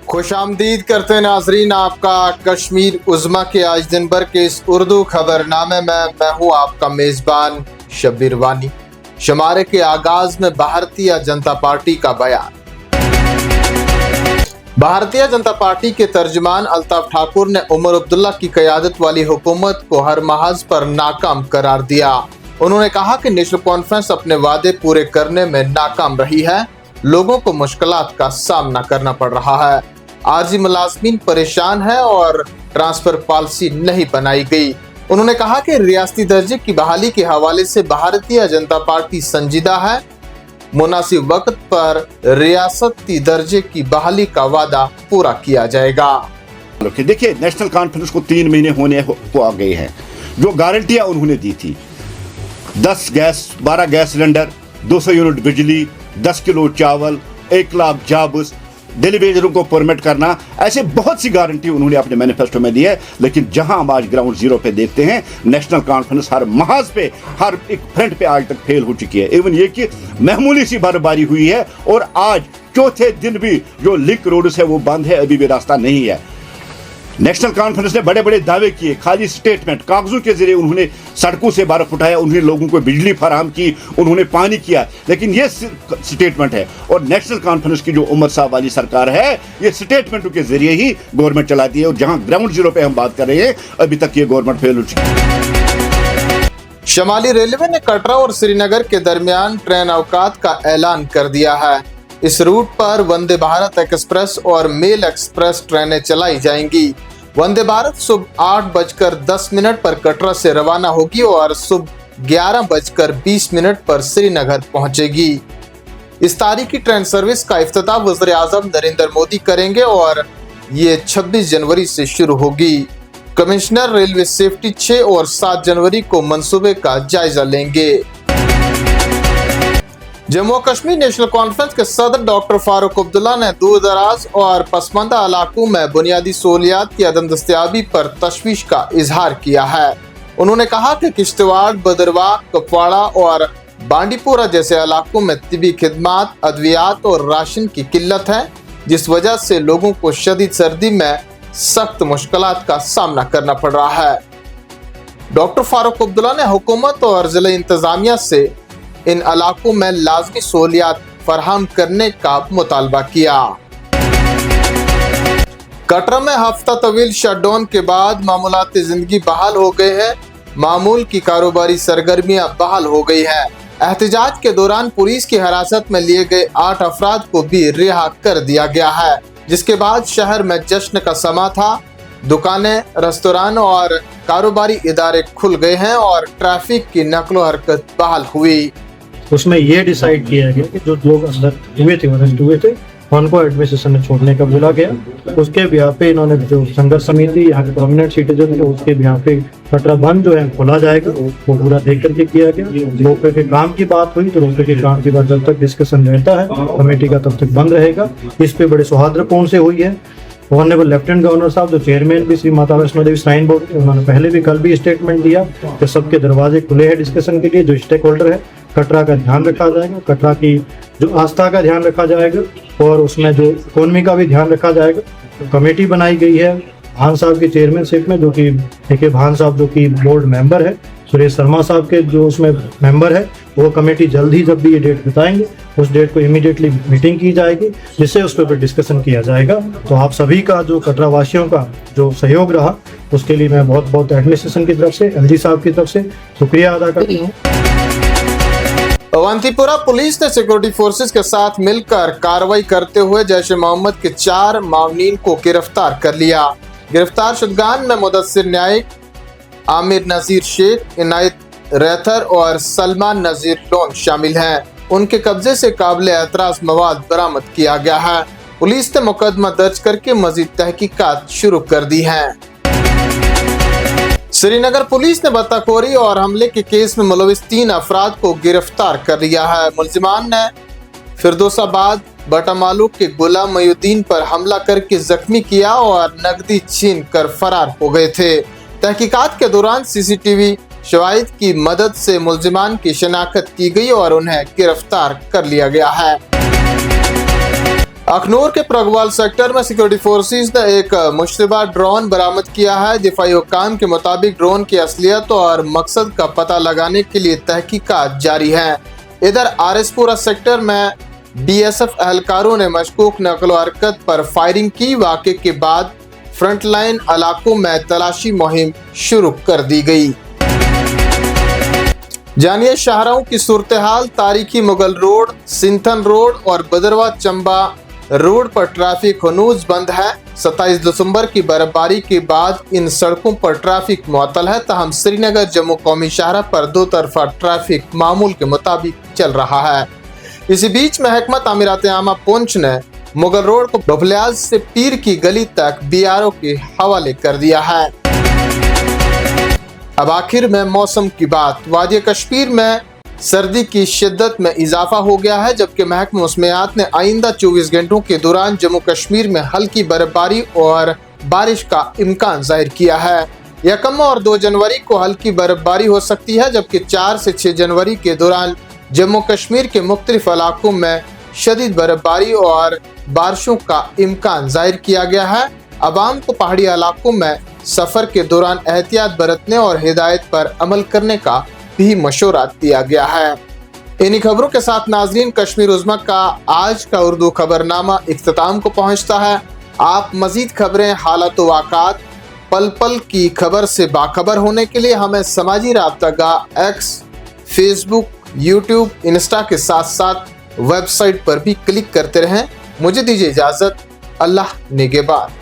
खुशामदीद करते हैं नाजरीन, आपका कश्मीर उज़्मा के आज दिन भर के इस उर्दू खबरनामे में मैं हूँ आपका मेज़बान शब्बीर वानी। शुमारे के आगाज में भारतीय जनता पार्टी का बयान। भारतीय जनता पार्टी के तर्जुमान अल्ताफ ठाकुर ने उमर अब्दुल्ला की क़यादत वाली हुकूमत को हर महाज पर नाकाम करार दिया। उन्होंने कहा कि नेशनल कॉन्फ्रेंस अपने वादे पूरे करने में नाकाम रही है, लोगों को मुश्किलात का सामना करना पड़ रहा है, आरजी मुलाजमीन परेशान है और ट्रांसफर पॉलिसी नहीं बनाई गई। उन्होंने कहा कि रियासती दर्जे की बहाली के हवाले से भारतीय जनता पार्टी संजीदा है, मुनासिब वक्त पर रियासती दर्जे की बहाली का वादा पूरा किया जाएगा। देखिए, नेशनल कॉन्फ्रेंस को 3 महीने होने को आ गए हैं। जो गारंटियां उन्होंने दी थी, 12 गैस सिलेंडर, 200 यूनिट बिजली, 10 किलो चावल, 1 लाख जॉब्स, डेलीवेजरों को परमिट करना, ऐसे बहुत सी गारंटी उन्होंने अपने मैनिफेस्टो में दी है। लेकिन जहां हम आज ग्राउंड जीरो पे देखते हैं, नेशनल कॉन्फ्रेंस हर महाज पे, हर एक फ्रंट पे आज तक फेल हो चुकी है। इवन ये कि मामूली सी बर्फबारी हुई है और आज चौथे दिन भी जो लिंक रोड है वो बंद है, अभी भी रास्ता नहीं है। नेशनल कॉन्फ्रेंस ने बड़े बड़े दावे किए, खाली स्टेटमेंट, कागजों के जरिए उन्होंने सड़कों से बर्फ उठाया, उन्होंने लोगों को बिजली फराहम की, उन्होंने पानी किया, लेकिन ये स्टेटमेंट है। और नेशनल कॉन्फ्रेंस की जो उमर साहब वाली सरकार है, ये स्टेटमेंटों के जरिए ही गवर्नमेंट चलाती है। और जहां ग्राउंड जीरो पे हम बात कर रहे हैं, अभी तक ये गवर्नमेंट फेल हो चुकी है। शमाली रेलवे ने कटरा और श्रीनगर के दरमियान ट्रेन अवकात का ऐलान कर दिया है। इस रूट पर वंदे भारत एक्सप्रेस और मेल एक्सप्रेस ट्रेनें चलाई जाएंगी। वंदे भारत सुबह 8:10 पर कटरा से रवाना होगी और सुबह 11:20 पर श्रीनगर पहुंचेगी। इस तारीखी ट्रेन सर्विस का इफ्तिताह वज़ीर आज़म नरेंद्र मोदी करेंगे और ये 26 जनवरी से शुरू होगी। कमिश्नर रेलवे सेफ्टी 6 और 7 जनवरी को मंसूबे का जायजा लेंगे। जम्मू और कश्मीर नेशनल कॉन्फ्रेंस के सदर डॉक्टर फारूक अब्दुल्ला ने दूर दराज और पसमानदा इलाकों में बुनियादी सहूलियात की अदम दस्तयाबी पर तशवीश का इजहार किया है। उन्होंने कहा कि किश्तवाड़, भद्रवाह, कुपवाड़ा और बांडीपुरा जैसे इलाकों में तिबी खिदमात, अद्वियात और राशन की किल्लत है, जिस वजह से लोगों को शदीद सर्दी में सख्त मुश्किलात का सामना करना पड़ रहा है। डॉक्टर फारूक अब्दुल्ला ने हुकूमत और जिला इंतजामिया से इन इलाकों में लाजमी सहूलियात फराहम करने का मुतालबा किया। कटरा में हफ्ता तवील शटडाउन के बाद मामूलाती जिंदगी बहाल हो गए हैं, मामूल की कारोबारी सरगर्मियां बहाल हो गई है। एहतजाज के दौरान पुलिस की हिरासत में लिए गए 8 अफराद को भी रिहा कर दिया गया है, जिसके बाद शहर में जश्न का समा था। दुकानें, रेस्तोरां और कारोबारी इदारे खुल गए हैं और ट्रैफिक की नकलो हरकत बहाल हुई। उसमें ये डिसाइड किया गया कि जो लोग अंदर अरेस्ट हुए थे उनको एडमिनिस्ट्रेशन में छोड़ने का बोला गया। उसके बिहार पे इन्होंने जो संघर्ष समिति यहाँ के प्रोमिनेंट सिटीजन थे, उसके बिहार पे कटरा बंद जो है खोला जाएगा, वो पूरा देख करके किया गया। रोके के काम की बात हुई तो रोके के काम की बात जब तक डिस्कशन रहता है कमेटी का तब तक बंद रहेगा। इस पे बड़े सौहार्दपूर्ण से हुई है। ऑनरेबल लेफ्टिनेंट गवर्नर साहब जो चेयरमैन भी श्री माता वैष्णो देवी श्राइन बोर्ड के, उन्होंने पहले भी कल भी स्टेटमेंट दिया कि सबके दरवाजे खुले हैं डिस्कशन के लिए। जो स्टेक होल्डर है, कटरा का ध्यान रखा जाएगा, कटरा की जो आस्था का ध्यान रखा जाएगा और उसमें जो इकोनॉमी का भी ध्यान रखा जाएगा। तो कमेटी बनाई गई है भान साहब की चेयरमैनशिप में, जो कि देखिए भान साहब जो कि बोर्ड मेंबर है, सुरेश शर्मा साहब के जो उसमें मेंबर है। वो कमेटी जल्द ही जब भी ये डेट बताएंगे, उस डेट को इमीडिएटली मीटिंग की जाएगी, जिससे उस पर डिस्कशन किया जाएगा। तो आप सभी का जो कटरा वासियों का जो सहयोग रहा, उसके लिए मैं बहुत बहुत एडमिनिस्ट्रेशन की तरफ से, एलजी साहब की तरफ से शुक्रिया अदा करती हूँ। अवंतीपुरा पुलिस ने सिक्योरिटी फोर्सेस के साथ मिलकर कार्रवाई करते हुए जैश ए मोहम्मद के 4 मामलीन को गिरफ्तार कर लिया। गिरफ्तार शुदगान में मुदस्सिर न्यायिक, आमिर नजीर शेख, इनायत रैथर और सलमान नजीर लोन शामिल हैं। उनके कब्जे से काबिल एतराज मवाद बरामद किया गया है। पुलिस ने मुकदमा दर्ज करके मजीद तहकीकात शुरू कर दी है। श्रीनगर पुलिस ने बदतखोरी और हमले के केस में मुलविस 3 अफराद को गिरफ्तार कर लिया है। मुलजिमान ने फिरदौसाबाद बटामालू के गुलाम मयूद्दीन पर हमला करके जख्मी किया और नकदी छीन कर फरार हो गए थे। तहकीकात के दौरान सीसीटीवी शवाहिद की मदद से मुलजिमान की शनाख्त की गई और उन्हें गिरफ्तार कर लिया गया है। अखनूर के प्रगवाल सेक्टर में सिक्योरिटी फोर्सेस ने एक मुश्तबा ड्रोन बरामद किया है। दिफाई हुक्काम के मुताबिक ड्रोन की असलियत और मकसद का पता लगाने के लिए तहकीकात जारी है। इधर आरएसपुरा सेक्टर में बीएसएफ एहलकारों ने मशकूक नकलो हरकत पर फायरिंग की। वाक़े के बाद फ्रंटलाइन इलाकों में तलाशी मुहिम शुरू कर दी गई। जानिए शाहराहों की सूरत हाल। तारीखी मुगल रोड, सिंथन रोड और बदरवा चंबा रोड पर ट्रैफिक हनूज बंद है। 27 दिसंबर की बर्फबारी के बाद इन सड़कों पर ट्रैफिक मुअत्तल है। ताहम श्रीनगर जम्मू कौमी शाहरा पर दो तरफा ट्रैफिक मामूल के मुताबिक चल रहा है। इसी बीच महकमा तामीरात आमा पुंछ ने मुगल रोड को बबलियाज से पीर की गली तक बीआरओ के हवाले कर दिया है। अब आखिर में मौसम की बात। वादी कश्मीर में सर्दी की शिद्दत में इजाफा हो गया है, जबकि महकमा मौसमियात ने आइंदा 24 घंटों के दौरान जम्मू कश्मीर में हल्की बर्फबारी और बारिश का इम्कान जाहिर किया है। 1 और 2 जनवरी को हल्की बर्फबारी हो सकती है, जबकि 4 से 6 जनवरी के दौरान जम्मू कश्मीर के मुख्तलिफ इलाकों में शदीद बर्फबारी और बारिशों का इम्कान जाहिर किया गया है। अवाम को पहाड़ी इलाकों में सफर के दौरान एहतियात बरतने और हिदायत पर अमल करने का भी मशवरा दिया गया है। इन्हीं खबरों के साथ नाजरीन, कश्मीर उज़्मा का आज का उर्दू खबरनामा इख्तिताम को पहुंचता है। आप मजीद खबरें, हालात वाक़ात, पल पल की खबर से बाखबर होने के लिए हमें समाजी राब्ता एक्स, फेसबुक, यूट्यूब, इंस्टा के साथ साथ वेबसाइट पर भी क्लिक करते रहें। मुझे दीजिए इजाज़त। अल्लाह निगहबान।